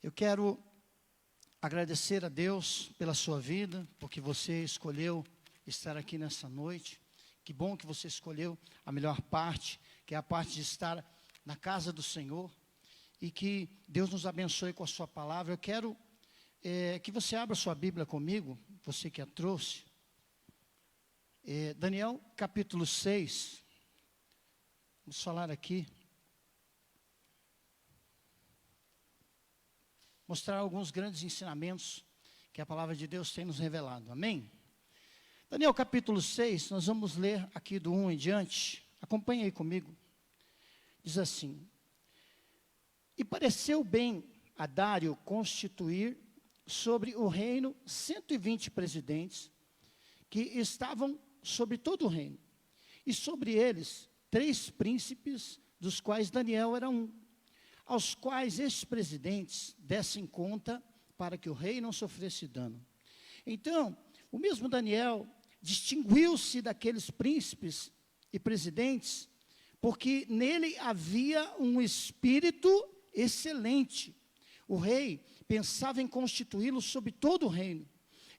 Eu quero agradecer a Deus pela sua vida, porque você escolheu estar aqui nessa noite. Que bom que você escolheu a melhor parte, que é a parte de estar na casa do Senhor. E que Deus nos abençoe com a sua palavra. Eu quero que você abra sua Bíblia comigo, você que a trouxe. Daniel capítulo 6. Vamos falar aqui. Mostrar alguns grandes ensinamentos que a palavra de Deus tem nos revelado. Amém? Daniel capítulo 6, nós vamos ler aqui do 1 em diante. Acompanhe aí comigo. Diz assim: E pareceu bem a Dário constituir sobre o reino 120 presidentes, que estavam sobre todo o reino, e sobre eles 3 príncipes, dos quais Daniel era um, aos quais estes presidentes dessem conta para que o rei não sofresse dano. Então, o mesmo Daniel distinguiu-se daqueles príncipes e presidentes, porque nele havia um espírito excelente. O rei pensava em constituí-lo sobre todo o reino.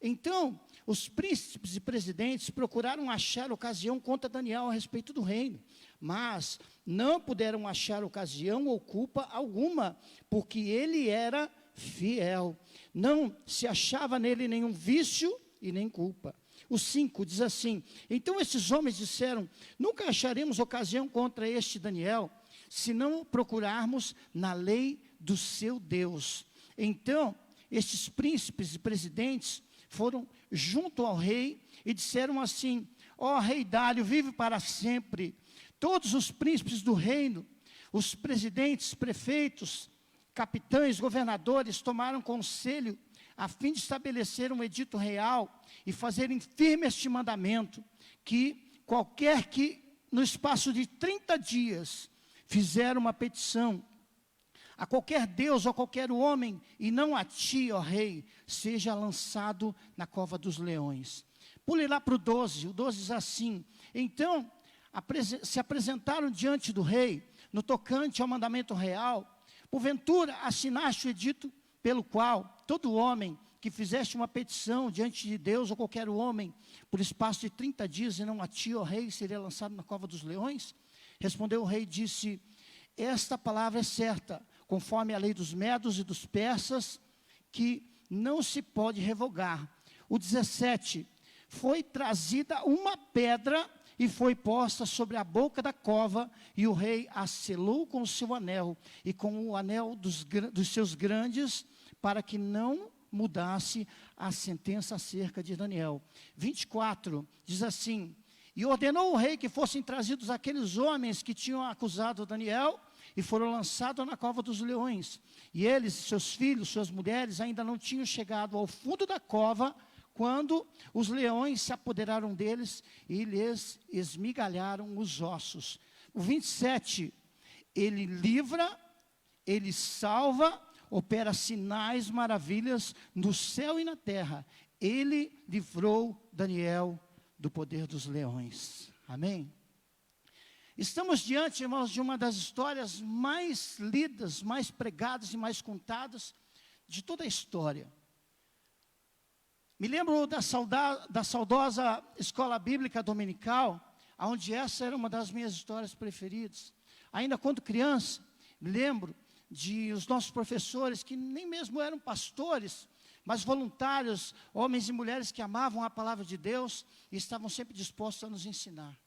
Então, os príncipes e presidentes procuraram achar ocasião contra Daniel a respeito do reino, mas não puderam achar ocasião ou culpa alguma, porque ele era fiel. Não se achava nele nenhum vício e nem culpa. O 5 diz assim: Então esses homens disseram: Nunca acharemos ocasião contra este Daniel, se não procurarmos na lei do seu Deus. Então, estes príncipes e presidentes foram junto ao rei e disseram assim: Ó rei Dário, vive para sempre. Todos os príncipes do reino, os presidentes, prefeitos, capitães, governadores, tomaram conselho a fim de estabelecer um edito real e fazerem firme este mandamento, que qualquer que, no espaço de 30 dias, fizer uma petição a qualquer Deus ou a qualquer homem, e não a ti, ó rei, seja lançado na cova dos leões. Pule lá para o 12, o 12 diz assim: Então, se apresentaram diante do rei, no tocante ao mandamento real, porventura assinaste o edito pelo qual todo homem que fizeste uma petição diante de Deus ou qualquer homem, por espaço de 30 dias, e não a ti, ó rei, seria lançado na cova dos leões? Respondeu o rei e disse: Esta palavra é certa, conforme a lei dos medos e dos persas, que não se pode revogar. O 17, foi trazida uma pedra e foi posta sobre a boca da cova, e o rei a selou com o seu anel, e com o anel dos seus grandes, para que não mudasse a sentença acerca de Daniel. 24, diz assim: E ordenou o rei que fossem trazidos aqueles homens que tinham acusado Daniel, e foram lançados na cova dos leões. E eles, seus filhos, suas mulheres, ainda não tinham chegado ao fundo da cova, quando os leões se apoderaram deles e lhes esmigalharam os ossos. O 27, ele livra, ele salva, opera sinais, maravilhas no céu e na terra. Ele livrou Daniel do poder dos leões. Amém? Estamos diante, irmãos, de uma das histórias mais lidas, mais pregadas e mais contadas de toda a história. Me lembro da saudosa escola bíblica dominical, onde essa era uma das minhas histórias preferidas. Ainda quando criança, me lembro de os nossos professores, que nem mesmo eram pastores, mas voluntários, homens e mulheres que amavam a palavra de Deus e estavam sempre dispostos a nos ensinar.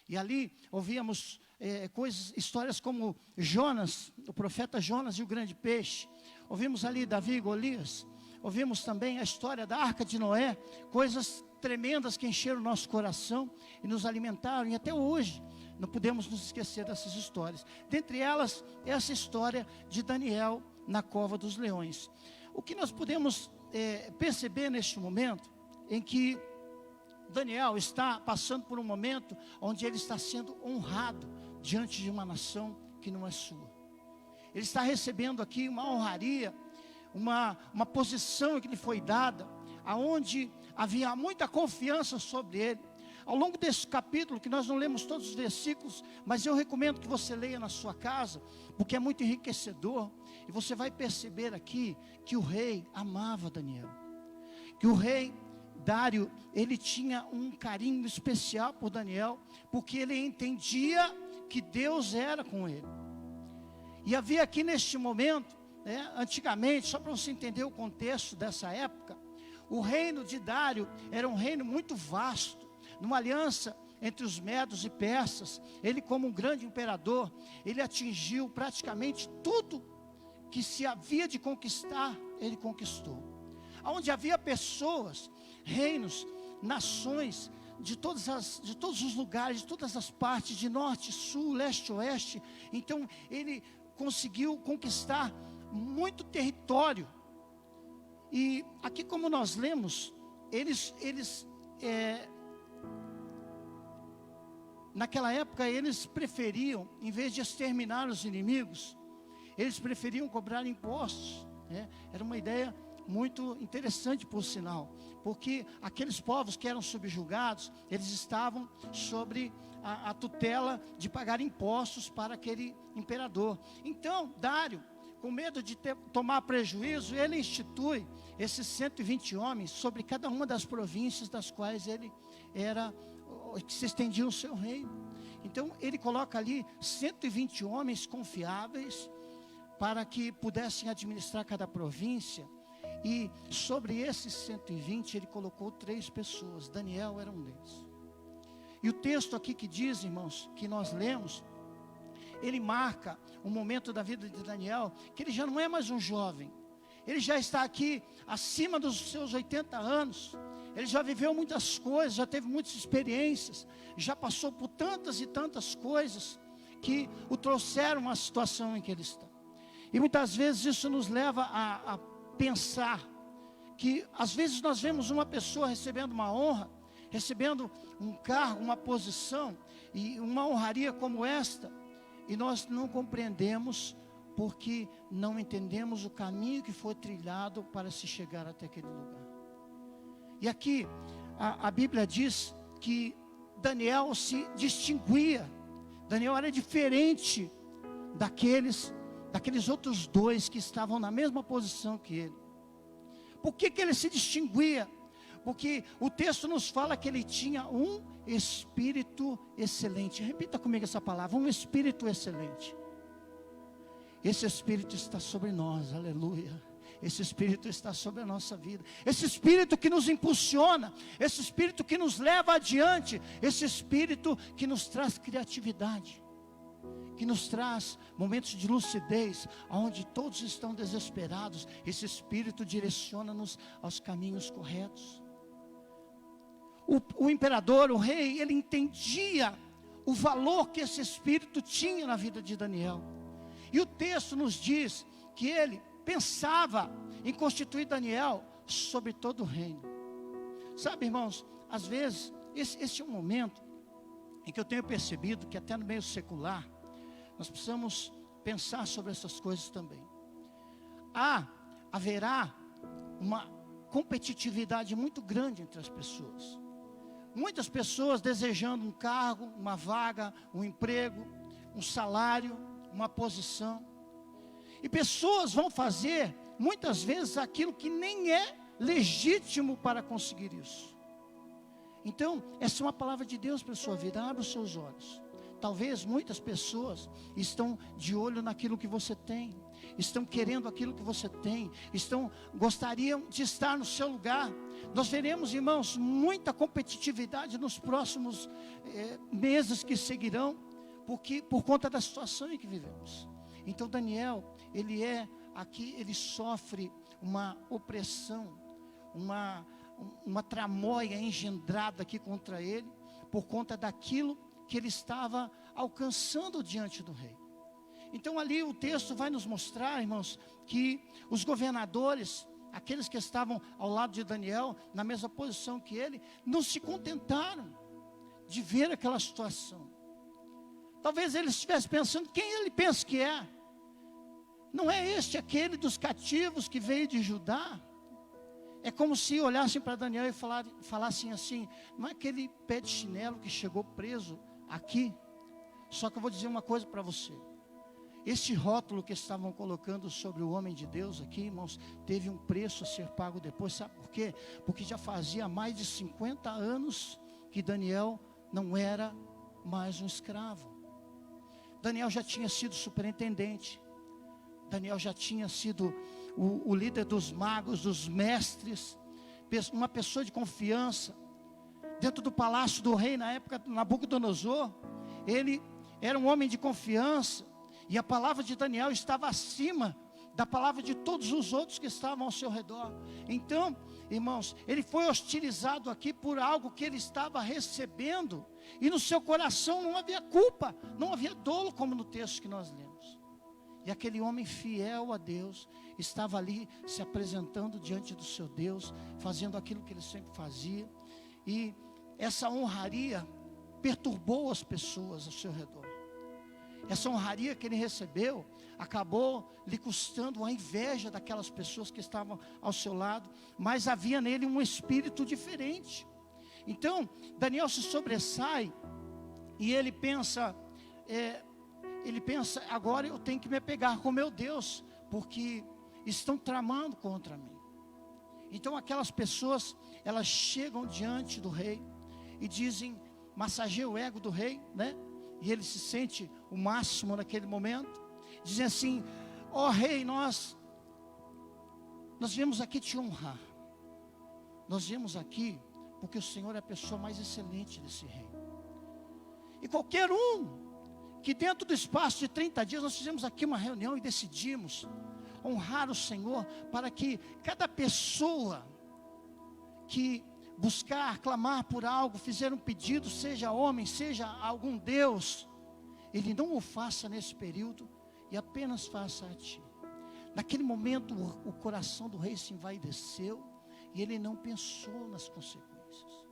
E ali ouvíamos histórias como Jonas, o profeta Jonas e o grande peixe. Ouvimos ali Davi e Golias. Ouvimos também a história da Arca de Noé, coisas tremendas que encheram o nosso coração e nos alimentaram. E até hoje não podemos nos esquecer dessas histórias. Dentre elas, essa história de Daniel na cova dos leões. O que nós podemos perceber neste momento em que Daniel está passando por um momento onde ele está sendo honrado diante de uma nação que não é sua. Ele está recebendo aqui uma honraria, uma posição que lhe foi dada, aonde havia muita confiança sobre ele, ao longo desse capítulo, que nós não lemos todos os versículos, mas eu recomendo que você leia na sua casa, porque é muito enriquecedor, e você vai perceber aqui que o rei amava Daniel, que o rei Dário, ele tinha um carinho especial por Daniel, porque ele entendia que Deus era com ele. E havia aqui neste momento, antigamente, só para você entender o contexto dessa época, o reino de Dário era um reino muito vasto, numa aliança entre os medos e persas. Ele, como um grande imperador, ele atingiu praticamente tudo que se havia de conquistar, ele conquistou. Onde havia pessoas, reinos, nações, de todos os lugares, de todas as partes, de norte, sul, leste, oeste. Então ele conseguiu conquistar muito território. E aqui, como nós lemos, naquela época eles preferiam, em vez de exterminar os inimigos, eles preferiam cobrar impostos, Era uma ideia muito interessante, por sinal, porque aqueles povos que eram subjugados, eles estavam sobre a tutela de pagar impostos para aquele imperador. Então Dário, com medo de tomar prejuízo, ele institui esses 120 homens sobre cada uma das províncias das quais que se estendia o seu reino. Então ele coloca ali 120 homens confiáveis para que pudessem administrar cada província. E sobre esses 120 ele colocou 3 pessoas. Daniel era um deles. E o texto aqui que diz, irmãos, que nós lemos, ele marca um momento da vida de Daniel, que ele já não é mais um jovem. Ele já está aqui acima dos seus 80 anos. Ele já viveu muitas coisas, já teve muitas experiências, já passou por tantas e tantas coisas que o trouxeram à situação em que ele está. E muitas vezes isso nos leva a pensar que às vezes nós vemos uma pessoa recebendo uma honra, recebendo um cargo, uma posição e uma honraria como esta, e nós não compreendemos porque não entendemos o caminho que foi trilhado para se chegar até aquele lugar. E aqui a Bíblia diz que Daniel se distinguia. Daniel era diferente daqueles outros 2 que estavam na mesma posição que ele. Por que ele se distinguia? Porque o texto nos fala que ele tinha um espírito excelente. Repita comigo essa palavra: um espírito excelente. Esse espírito está sobre nós, aleluia. Esse espírito está sobre a nossa vida. Esse espírito que nos impulsiona, esse espírito que nos leva adiante, esse espírito que nos traz criatividade, que nos traz momentos de lucidez, onde todos estão desesperados. Esse espírito direciona-nos aos caminhos corretos. O imperador, o rei, ele entendia o valor que esse espírito tinha na vida de Daniel. E o texto nos diz que ele pensava em constituir Daniel sobre todo o reino. Sabe, irmãos, às vezes, esse é um momento em que eu tenho percebido que até no meio secular, nós precisamos pensar sobre essas coisas também. Haverá uma competitividade muito grande entre as pessoas. Muitas pessoas desejando um cargo, uma vaga, um emprego, um salário, uma posição. E pessoas vão fazer, muitas vezes, aquilo que nem é legítimo para conseguir isso. Então, essa é uma palavra de Deus para a sua vida. Abra os seus olhos. Talvez muitas pessoas estão de olho naquilo que você tem, estão querendo aquilo que você tem, gostariam de estar no seu lugar. Nós veremos, irmãos, muita competitividade nos próximos meses que seguirão, por conta da situação em que vivemos. Então Daniel, ele sofre uma opressão, uma tramóia engendrada aqui contra ele, por conta daquilo que ele estava alcançando diante do rei. Então ali o texto vai nos mostrar, irmãos, que os governadores, aqueles que estavam ao lado de Daniel, na mesma posição que ele, não se contentaram de ver aquela situação. Talvez ele estivesse pensando: quem ele pensa que é? Não é aquele dos cativos que veio de Judá? É como se olhassem para Daniel e falassem assim: não é aquele pé de chinelo que chegou preso aqui? Só que eu vou dizer uma coisa para você. Este rótulo que estavam colocando sobre o homem de Deus aqui, irmãos, teve um preço a ser pago depois. Sabe por quê? Porque já fazia mais de 50 anos que Daniel não era mais um escravo. Daniel já tinha sido superintendente. Daniel já tinha sido o líder dos magos, dos mestres, uma pessoa de confiança. Dentro do palácio do rei, na época de Nabucodonosor, ele era um homem de confiança. E a palavra de Daniel estava acima da palavra de todos os outros que estavam ao seu redor. Então, irmãos, ele foi hostilizado aqui por algo que ele estava recebendo. E no seu coração não havia culpa, não havia dolo, como no texto que nós lemos. E aquele homem fiel a Deus estava ali se apresentando diante do seu Deus, fazendo aquilo que ele sempre fazia. E essa honraria perturbou as pessoas ao seu redor. Essa honraria que ele recebeu acabou lhe custando a inveja daquelas pessoas que estavam ao seu lado, mas havia nele um espírito diferente. Então, Daniel se sobressai e ele pensa, agora eu tenho que me apegar com meu Deus, porque estão tramando contra mim. Então aquelas pessoas, elas chegam diante do rei e dizem, massageia o ego do rei, né? E ele se sente o máximo naquele momento. Dizem assim: ó rei, nós viemos aqui te honrar. Nós viemos aqui porque o Senhor é a pessoa mais excelente desse reino. E qualquer um que dentro do espaço de 30 dias nós fizemos aqui uma reunião e decidimos honrar o Senhor, para que cada pessoa que buscar, clamar por algo, fizer um pedido, seja homem, seja algum Deus, ele não o faça nesse período e apenas faça a ti. Naquele momento o coração do rei se envaideceu e ele não pensou nas consequências.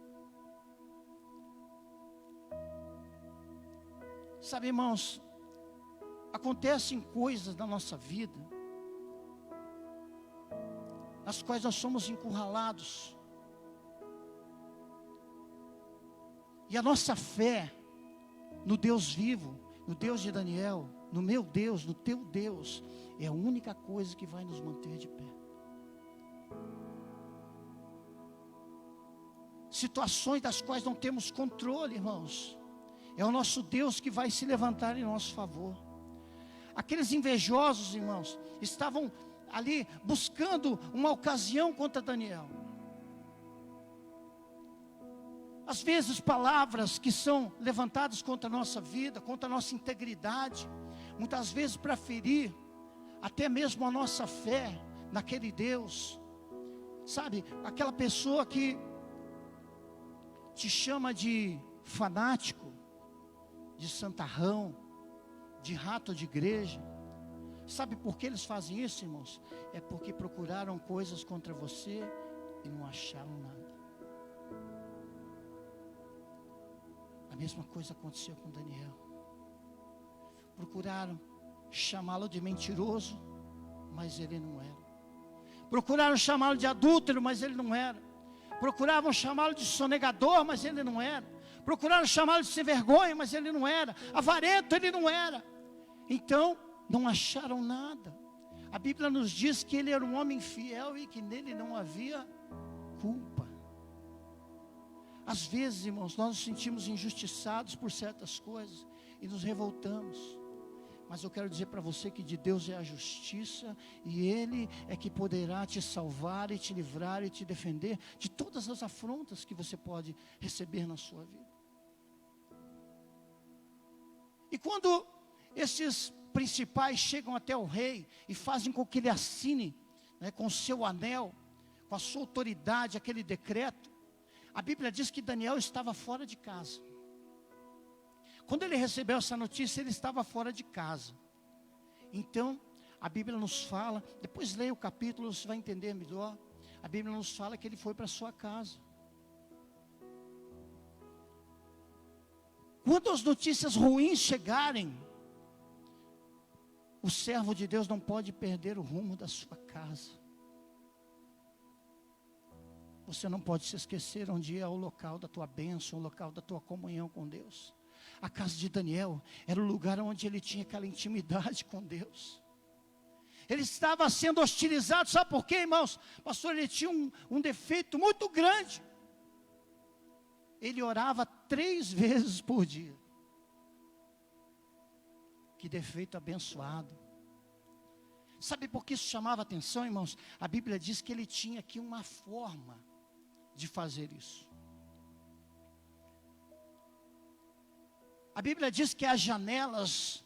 Sabe, irmãos, acontecem coisas na nossa vida nas quais nós somos encurralados. E a nossa fé no Deus vivo, no Deus de Daniel, no meu Deus, no teu Deus, é a única coisa que vai nos manter de pé. Situações das quais não temos controle, irmãos, é o nosso Deus que vai se levantar em nosso favor. Aqueles invejosos, irmãos, estavam ali buscando uma ocasião contra Daniel. Às vezes palavras que são levantadas contra a nossa vida, contra a nossa integridade, muitas vezes para ferir até mesmo a nossa fé naquele Deus. Sabe, aquela pessoa que te chama de fanático, de santarrão, de rato de igreja. Sabe por que eles fazem isso, irmãos? É porque procuraram coisas contra você e não acharam nada. A mesma coisa aconteceu com Daniel. Procuraram chamá-lo de mentiroso, mas ele não era. Procuraram chamá-lo de adúltero, mas ele não era. Procuravam chamá-lo de sonegador, mas ele não era. Procuraram chamá-lo de sem vergonha, mas ele não era. Avarento, ele não era. Então, não acharam nada. A Bíblia nos diz que ele era um homem fiel e que nele não havia culpa. Às vezes, irmãos, nós nos sentimos injustiçados por certas coisas e nos revoltamos. Mas eu quero dizer para você que de Deus é a justiça e Ele é que poderá te salvar e te livrar e te defender de todas as afrontas que você pode receber na sua vida. E quando esses principais chegam até o rei e fazem com que ele assine, né, com o seu anel, com a sua autoridade, aquele decreto, a Bíblia diz que Daniel estava fora de casa. Quando ele recebeu essa notícia, ele estava fora de casa. Então, a Bíblia nos fala, depois leia o capítulo, você vai entender melhor. A Bíblia nos fala que ele foi para a sua casa. Quando as notícias ruins chegarem, o servo de Deus não pode perder o rumo da sua casa. Você não pode se esquecer onde é o local da tua bênção, o local da tua comunhão com Deus. A casa de Daniel era o lugar onde ele tinha aquela intimidade com Deus. Ele estava sendo hostilizado, sabe por quê, irmãos? Pastor, ele tinha um defeito muito grande. Ele orava 3 vezes por dia. Que defeito abençoado. Sabe por que isso chamava atenção, irmãos? A Bíblia diz que ele tinha aqui uma forma de fazer isso. A Bíblia diz que as janelas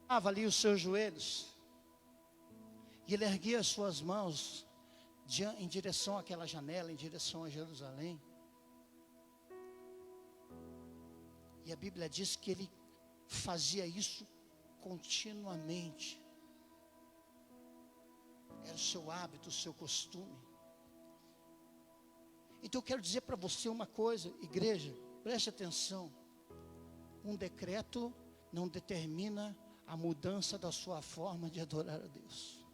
ali os seus joelhos, e ele erguia as suas mãos em direção àquela janela, em direção a Jerusalém. E a Bíblia diz que ele fazia isso continuamente. Era o seu hábito, o seu costume. Então eu quero dizer para você uma coisa, igreja, preste atenção. Um decreto não determina a mudança da sua forma de adorar a Deus.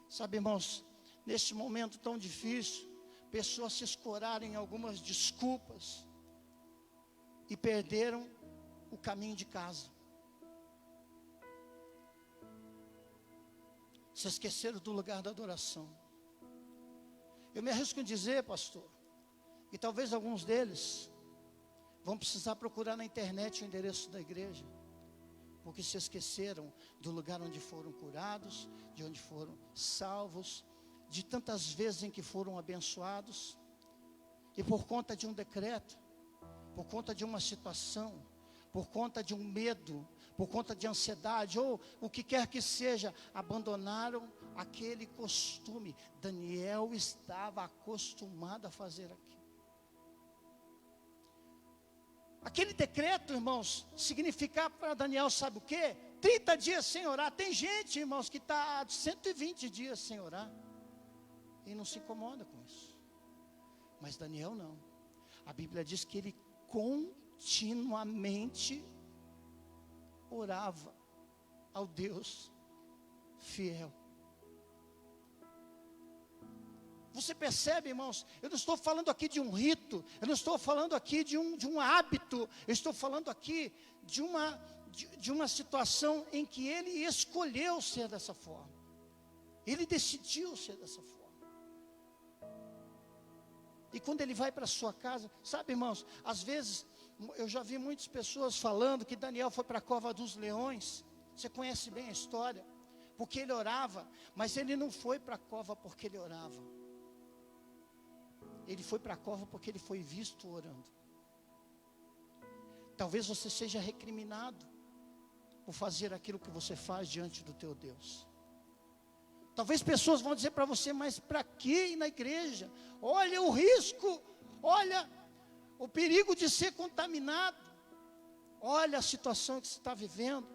Sabe, irmãos, neste momento tão difícil, pessoas se escoraram em algumas desculpas e perderam o caminho de casa. Se esqueceram do lugar da adoração. Eu me arrisco em dizer, pastor, que talvez alguns deles vão precisar procurar na internet o endereço da igreja, porque se esqueceram do lugar onde foram curados, de onde foram salvos, de tantas vezes em que foram abençoados, e por conta de um decreto, por conta de uma situação, por conta de um medo, por conta de ansiedade, ou o que quer que seja, abandonaram aquele costume. Daniel estava acostumado a fazer aquilo. Aquele decreto, irmãos, significava para Daniel, sabe o quê? 30 dias sem orar. Tem gente, irmãos, que está 120 dias sem orar e não se incomoda com isso. Mas Daniel não. A Bíblia diz que ele continuamente orava ao Deus fiel. Você percebe, irmãos? Eu não estou falando aqui de um rito, eu não estou falando aqui de um hábito, eu estou falando aqui de uma situação em que ele escolheu ser dessa forma. Ele decidiu ser dessa forma. E quando ele vai para a sua casa, sabe, irmãos, às vezes eu já vi muitas pessoas falando que Daniel foi para a cova dos leões. Você conhece bem a história, porque ele orava, mas ele não foi para a cova porque ele orava. Ele foi para a cova porque ele foi visto orando. Talvez você seja recriminado por fazer aquilo que você faz diante do teu Deus. Talvez pessoas vão dizer para você, mas para que ir na igreja? Olha o risco, olha o perigo de ser contaminado. Olha a situação que você está vivendo.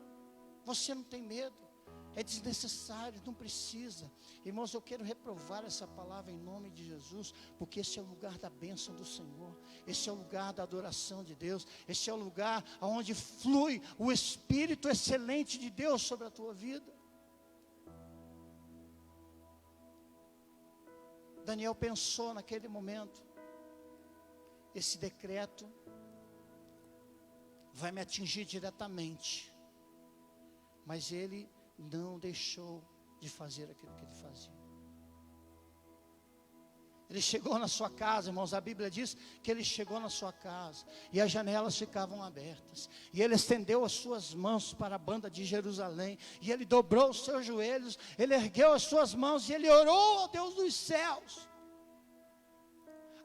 Você não tem medo. É desnecessário, não precisa. Irmãos, eu quero reprovar essa palavra em nome de Jesus, porque esse é o lugar da bênção do Senhor, esse é o lugar da adoração de Deus, esse é o lugar onde flui o Espírito excelente de Deus sobre a tua vida. Daniel pensou naquele momento, esse decreto vai me atingir diretamente, mas ele não deixou de fazer aquilo que ele fazia. Ele chegou na sua casa, irmãos, a Bíblia diz que ele chegou na sua casa e as janelas ficavam abertas, e ele estendeu as suas mãos para a banda de Jerusalém, e ele dobrou os seus joelhos, ele ergueu as suas mãos e ele orou ao Deus dos céus.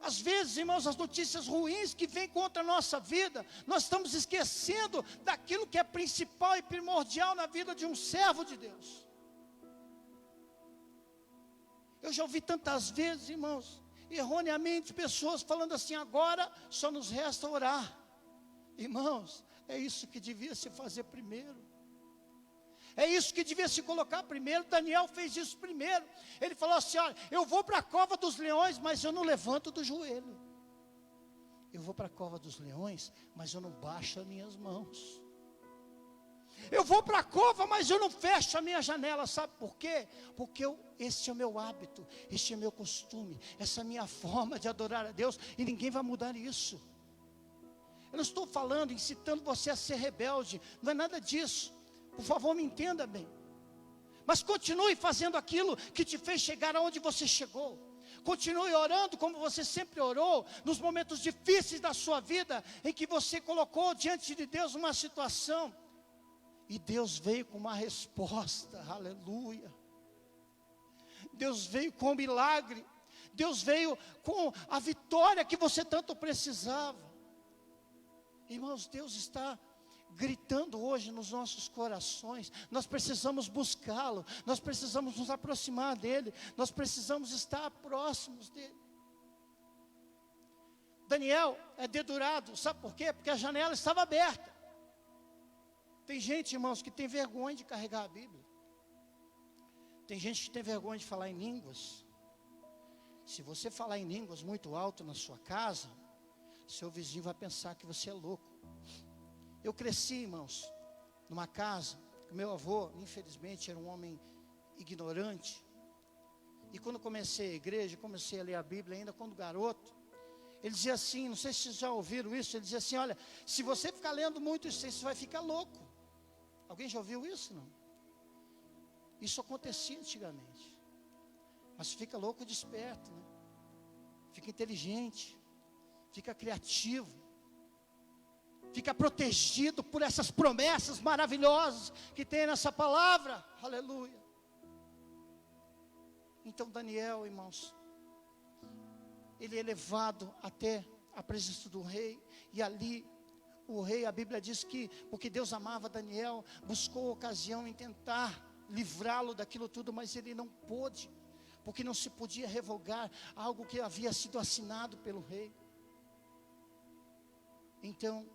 Às vezes, irmãos, as notícias ruins que vêm contra a nossa vida, nós estamos esquecendo daquilo que é principal e primordial na vida de um servo de Deus. Eu já ouvi tantas vezes, irmãos, erroneamente, pessoas falando assim: agora só nos resta orar. Irmãos, é isso que devia se fazer primeiro. É isso que devia se colocar primeiro. Daniel fez isso primeiro. Ele falou assim: olha, eu vou para a cova dos leões, mas eu não levanto do joelho. Eu vou para a cova dos leões, mas eu não baixo as minhas mãos. Eu vou para a cova, mas eu não fecho a minha janela. Sabe por quê? Porque esse é o meu hábito, este é o meu costume, essa é a minha forma de adorar a Deus, e ninguém vai mudar isso. Eu não estou falando, incitando você a ser rebelde, não é nada disso. Por favor, me entenda bem. Mas continue fazendo aquilo que te fez chegar aonde você chegou. Continue orando como você sempre orou, nos momentos difíceis da sua vida, em que você colocou diante de Deus uma situação, e Deus veio com uma resposta, aleluia. Deus veio com um milagre, Deus veio com a vitória que você tanto precisava. Irmãos, Deus está gritando hoje nos nossos corações. Nós precisamos buscá-lo, nós precisamos nos aproximar dele, nós precisamos estar próximos dele. Daniel é dedurado, sabe por quê? Porque a janela estava aberta. Tem gente, irmãos, que tem vergonha de carregar a Bíblia. Tem gente que tem vergonha de falar em línguas. Se você falar em línguas muito alto na sua casa, seu vizinho vai pensar que você é louco. Eu cresci, irmãos, numa casa, meu avô, infelizmente, era um homem ignorante. E quando comecei a igreja, comecei a ler a Bíblia, ainda quando garoto, ele dizia assim, não sei se vocês já ouviram isso, ele dizia assim: olha, se você ficar lendo muito isso, você vai ficar louco. Alguém já ouviu isso? Não? Isso acontecia antigamente. Mas fica louco desperto, né? Fica inteligente, fica criativo, fica protegido por essas promessas maravilhosas que tem nessa palavra, aleluia. Então Daniel, irmãos, ele é levado até a presença do rei, e ali o rei, a Bíblia diz que, porque Deus amava Daniel, buscou ocasião em tentar livrá-lo daquilo tudo, mas ele não pôde, porque não se podia revogar algo que havia sido assinado pelo rei. Então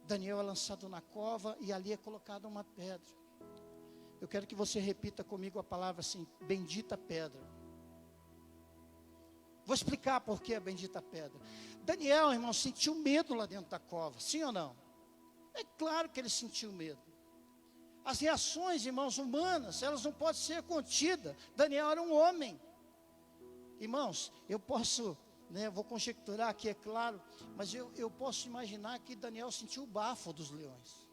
Daniel é lançado na cova, e ali é colocada uma pedra. Eu quero que você repita comigo a palavra assim: bendita pedra. Vou explicar por que a bendita pedra. Daniel, irmão, sentiu medo lá dentro da cova, sim ou não? É claro que ele sentiu medo. As reações, irmãos, humanas, elas não podem ser contidas. Daniel era um homem. Irmãos, eu posso, vou conjecturar aqui, é claro, mas eu posso imaginar que Daniel sentiu o bafo dos leões.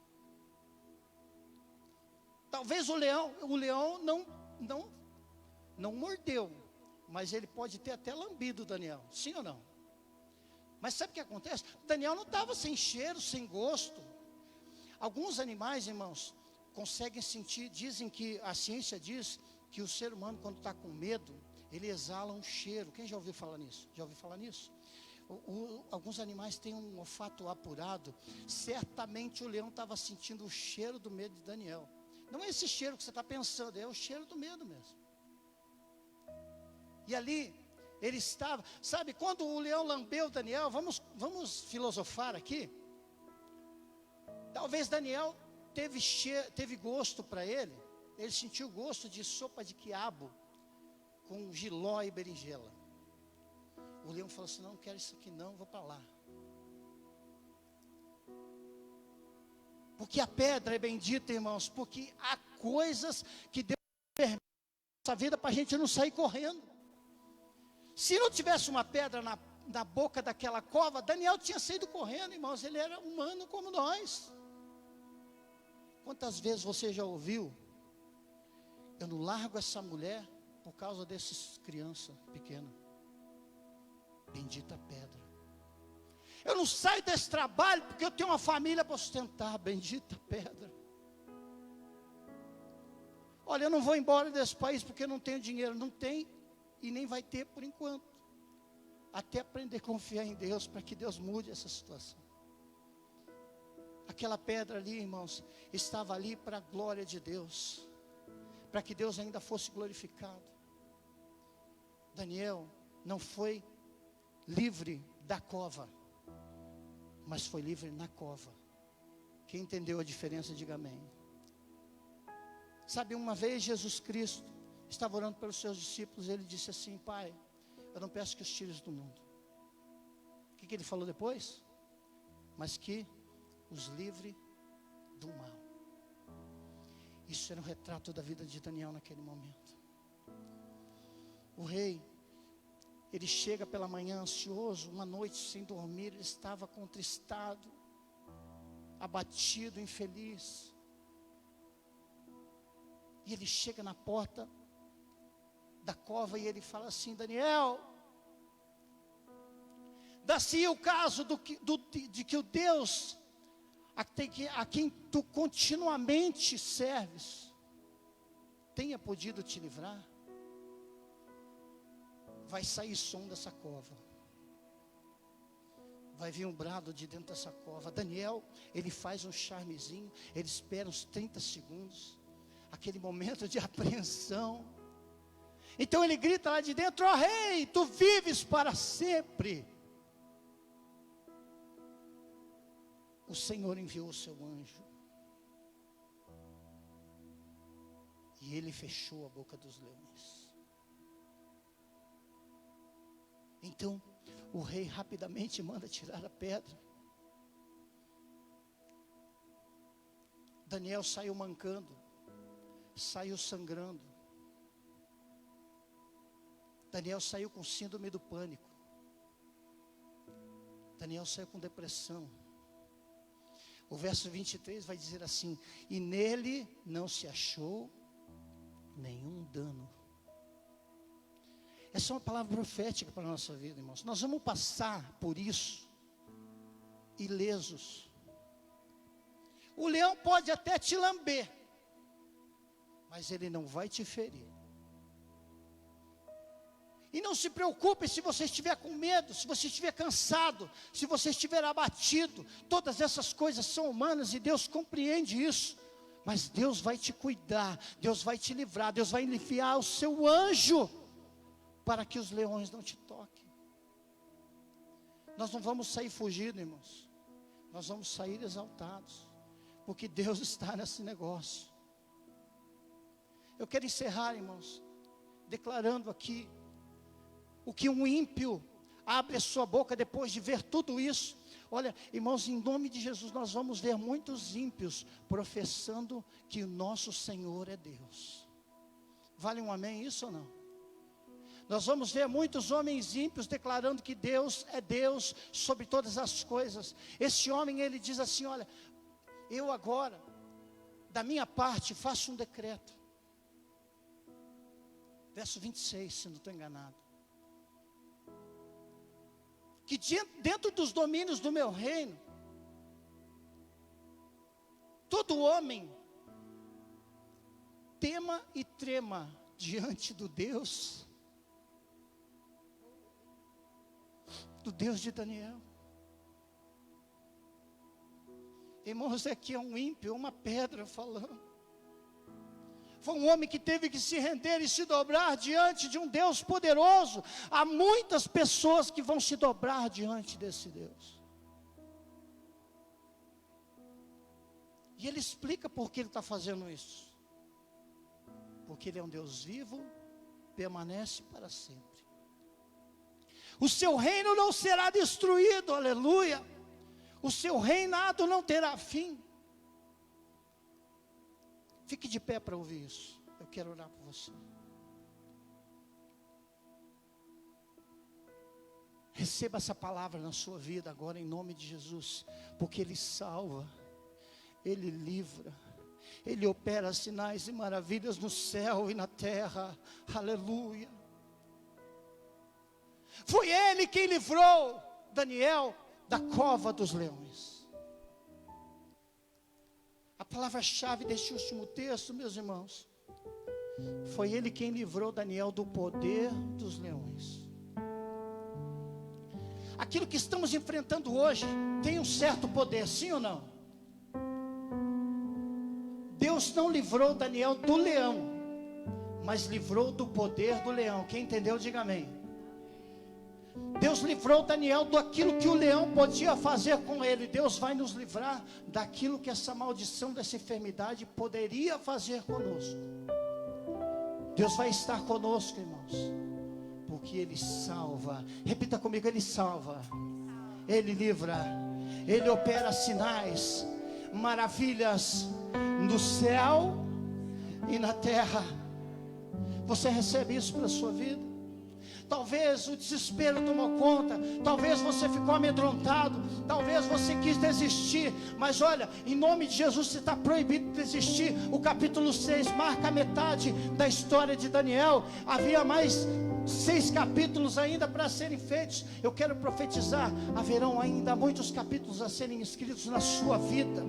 Talvez o leão não mordeu, mas ele pode ter até lambido Daniel, sim ou não? Mas sabe o que acontece? Daniel não estava sem cheiro, sem gosto. Alguns animais, irmãos, conseguem sentir, dizem que, a ciência diz que o ser humano, quando está com medo, ele exala um cheiro. Quem já ouviu falar nisso? Já ouviu falar nisso? Alguns animais têm um olfato apurado. Certamente o leão estava sentindo o cheiro do medo de Daniel. Não é esse cheiro que você está pensando, é o cheiro do medo mesmo. E ali, ele estava, sabe, quando o leão lambeu Daniel, vamos filosofar aqui. Talvez Daniel teve gosto para ele sentiu gosto de sopa de quiabo, com jiló e berinjela. O leão falou assim: não quero isso aqui não, vou para lá. Porque a pedra é bendita, irmãos, porque há coisas que Deus permite na nossa vida para a gente não sair correndo. Se não tivesse uma pedra na boca daquela cova, Daniel tinha saído correndo, irmãos, ele era humano como nós. Quantas vezes você já ouviu: eu não largo essa mulher por causa dessas crianças pequenas? Bendita pedra. Eu não saio desse trabalho porque eu tenho uma família para sustentar. Bendita pedra. Olha, eu não vou embora desse país porque eu não tenho dinheiro. Não tem e nem vai ter por enquanto. Até aprender a confiar em Deus, para que Deus mude essa situação. Aquela pedra ali, irmãos, estava ali para a glória de Deus, para que Deus ainda fosse glorificado. Daniel não foi livre da cova, mas foi livre na cova. Quem entendeu a diferença, diga amém. Sabe, uma vez Jesus Cristo estava orando pelos seus discípulos, ele disse assim: Pai, eu não peço que os tires do mundo. O que ele falou depois? Mas que os livre do mal. Isso era um retrato da vida de Daniel naquele momento. O rei, ele chega pela manhã ansioso, uma noite sem dormir, ele estava contristado, abatido, infeliz. E ele chega na porta da cova e ele fala assim: Daniel, dá-se o caso de que o Deus a quem tu continuamente serves tenha podido te livrar. Vai sair som dessa cova, vai vir um brado de dentro dessa cova. Daniel, ele faz um charmezinho, ele espera uns 30 segundos, aquele momento de apreensão. Então ele grita lá de dentro: ó rei, tu vives para sempre. O Senhor enviou o seu anjo, e ele fechou a boca dos leões. Então o rei rapidamente manda tirar a pedra. Daniel saiu mancando, saiu sangrando. Daniel saiu com síndrome do pânico. Daniel saiu com depressão. O verso 23 vai dizer assim: e nele não se achou nenhum dano. Essa é uma palavra profética para a nossa vida, irmãos. Nós vamos passar por isso ilesos. O leão pode até te lamber, mas ele não vai te ferir. E não se preocupe se você estiver com medo, se você estiver cansado, se você estiver abatido. Todas essas coisas são humanas e Deus compreende isso. Mas Deus vai te cuidar, Deus vai te livrar, Deus vai enviar o seu anjo para que os leões não te toquem. Nós não vamos sair fugindo, irmãos. Nós vamos sair exaltados, porque Deus está nesse negócio. Eu quero encerrar, irmãos, declarando aqui o que um ímpio abre a sua boca depois de ver tudo isso. Olha, irmãos, em nome de Jesus, nós vamos ver muitos ímpios professando que o nosso Senhor é Deus. Vale um amém isso ou não? Nós vamos ver muitos homens ímpios declarando que Deus é Deus sobre todas as coisas. Esse homem, ele diz assim: olha, eu agora, da minha parte, faço um decreto. Verso 26, se não estou enganado. Que dentro dos domínios do meu reino, todo homem tema e trema diante do Deus de Daniel. Irmãos, aqui é um ímpio, uma pedra falando. Foi um homem que teve que se render e se dobrar diante de um Deus poderoso. Há muitas pessoas que vão se dobrar diante desse Deus. E ele explica por que ele está fazendo isso. Porque ele é um Deus vivo, permanece para sempre. O seu reino não será destruído, aleluia. O seu reinado não terá fim. Fique de pé para ouvir isso. Eu quero orar por você. Receba essa palavra na sua vida agora em nome de Jesus. Porque Ele salva, Ele livra, Ele opera sinais e maravilhas no céu e na terra. Aleluia. Foi Ele quem livrou Daniel da cova dos leões. A palavra-chave deste último texto, meus irmãos, foi Ele quem livrou Daniel do poder dos leões. Aquilo que estamos enfrentando hoje tem um certo poder, sim ou não? Deus não livrou Daniel do leão, mas livrou do poder do leão. Quem entendeu, diga amém. Deus livrou Daniel daquilo que o leão podia fazer com ele. Deus vai nos livrar daquilo que essa maldição, dessa enfermidade poderia fazer conosco. Deus vai estar conosco, irmãos, porque Ele salva. Repita comigo: Ele salva, Ele livra, Ele opera sinais, maravilhas no céu e na terra. Você recebe isso para a sua vida? Talvez o desespero tomou conta, talvez você ficou amedrontado, talvez você quis desistir, mas olha, em nome de Jesus você está proibido de desistir. O capítulo 6 marca a metade da história de Daniel. Havia mais 6 capítulos ainda para serem feitos. Eu quero profetizar, haverão ainda muitos capítulos a serem escritos na sua vida.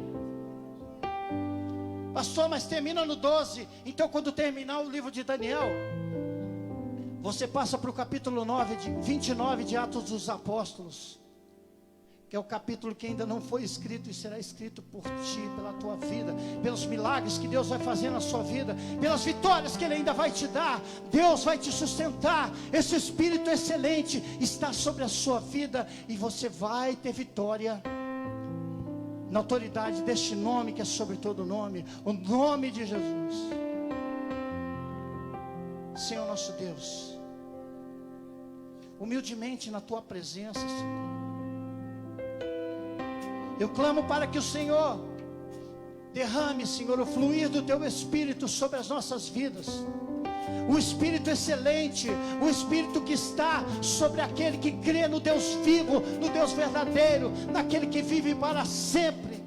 Pastor, mas termina no 12. Então quando terminar o livro de Daniel, você passa para o capítulo 29 de Atos dos Apóstolos, que é o capítulo que ainda não foi escrito e será escrito por ti, pela tua vida, pelos milagres que Deus vai fazer na sua vida, pelas vitórias que Ele ainda vai te dar. Deus vai te sustentar. Esse Espírito excelente está sobre a sua vida e você vai ter vitória na autoridade deste nome que é sobre todo nome, o nome de Jesus. Senhor nosso Deus, humildemente na Tua presença, Senhor, eu clamo para que o Senhor derrame, Senhor, o fluir do Teu Espírito sobre as nossas vidas. O Espírito excelente, o Espírito que está sobre aquele que crê no Deus vivo, no Deus verdadeiro, naquele que vive para sempre.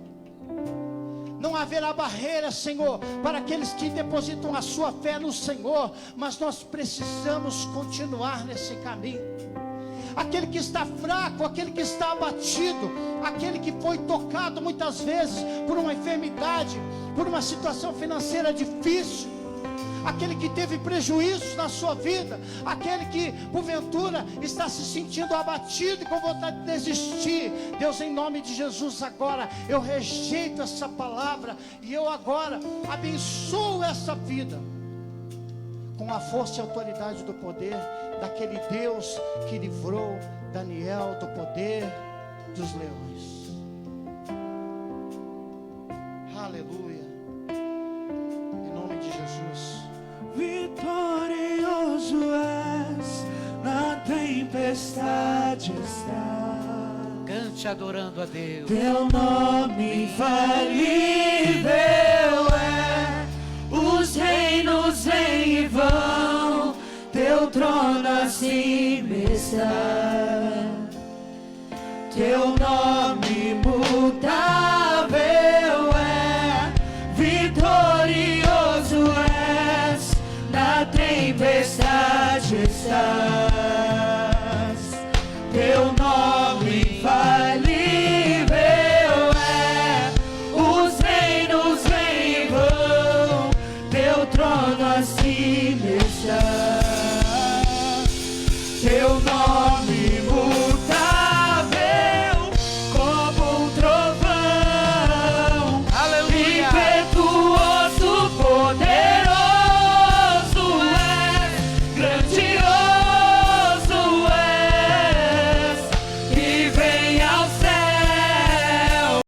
Não haverá barreira, Senhor, para aqueles que depositam a sua fé no Senhor, mas nós precisamos continuar nesse caminho. Aquele que está fraco, aquele que está abatido, aquele que foi tocado muitas vezes por uma enfermidade, por uma situação financeira difícil, aquele que teve prejuízos na sua vida, aquele que porventura está se sentindo abatido e com vontade de desistir. Deus, em nome de Jesus, agora eu rejeito essa palavra e eu agora abençoo essa vida com a força e autoridade do poder daquele Deus que livrou Daniel do poder dos leões. Aleluia. Em nome de Jesus. Vitorioso és, na tempestade está. Cante adorando a Deus. Teu nome infalível é, os reinos vêm e vão, teu trono acima está. Teu nome imutável é, vitorioso és, na tempestade estás. Teu nome infalível é, os reinos vêm e vão, teu trono acima está. Teu nome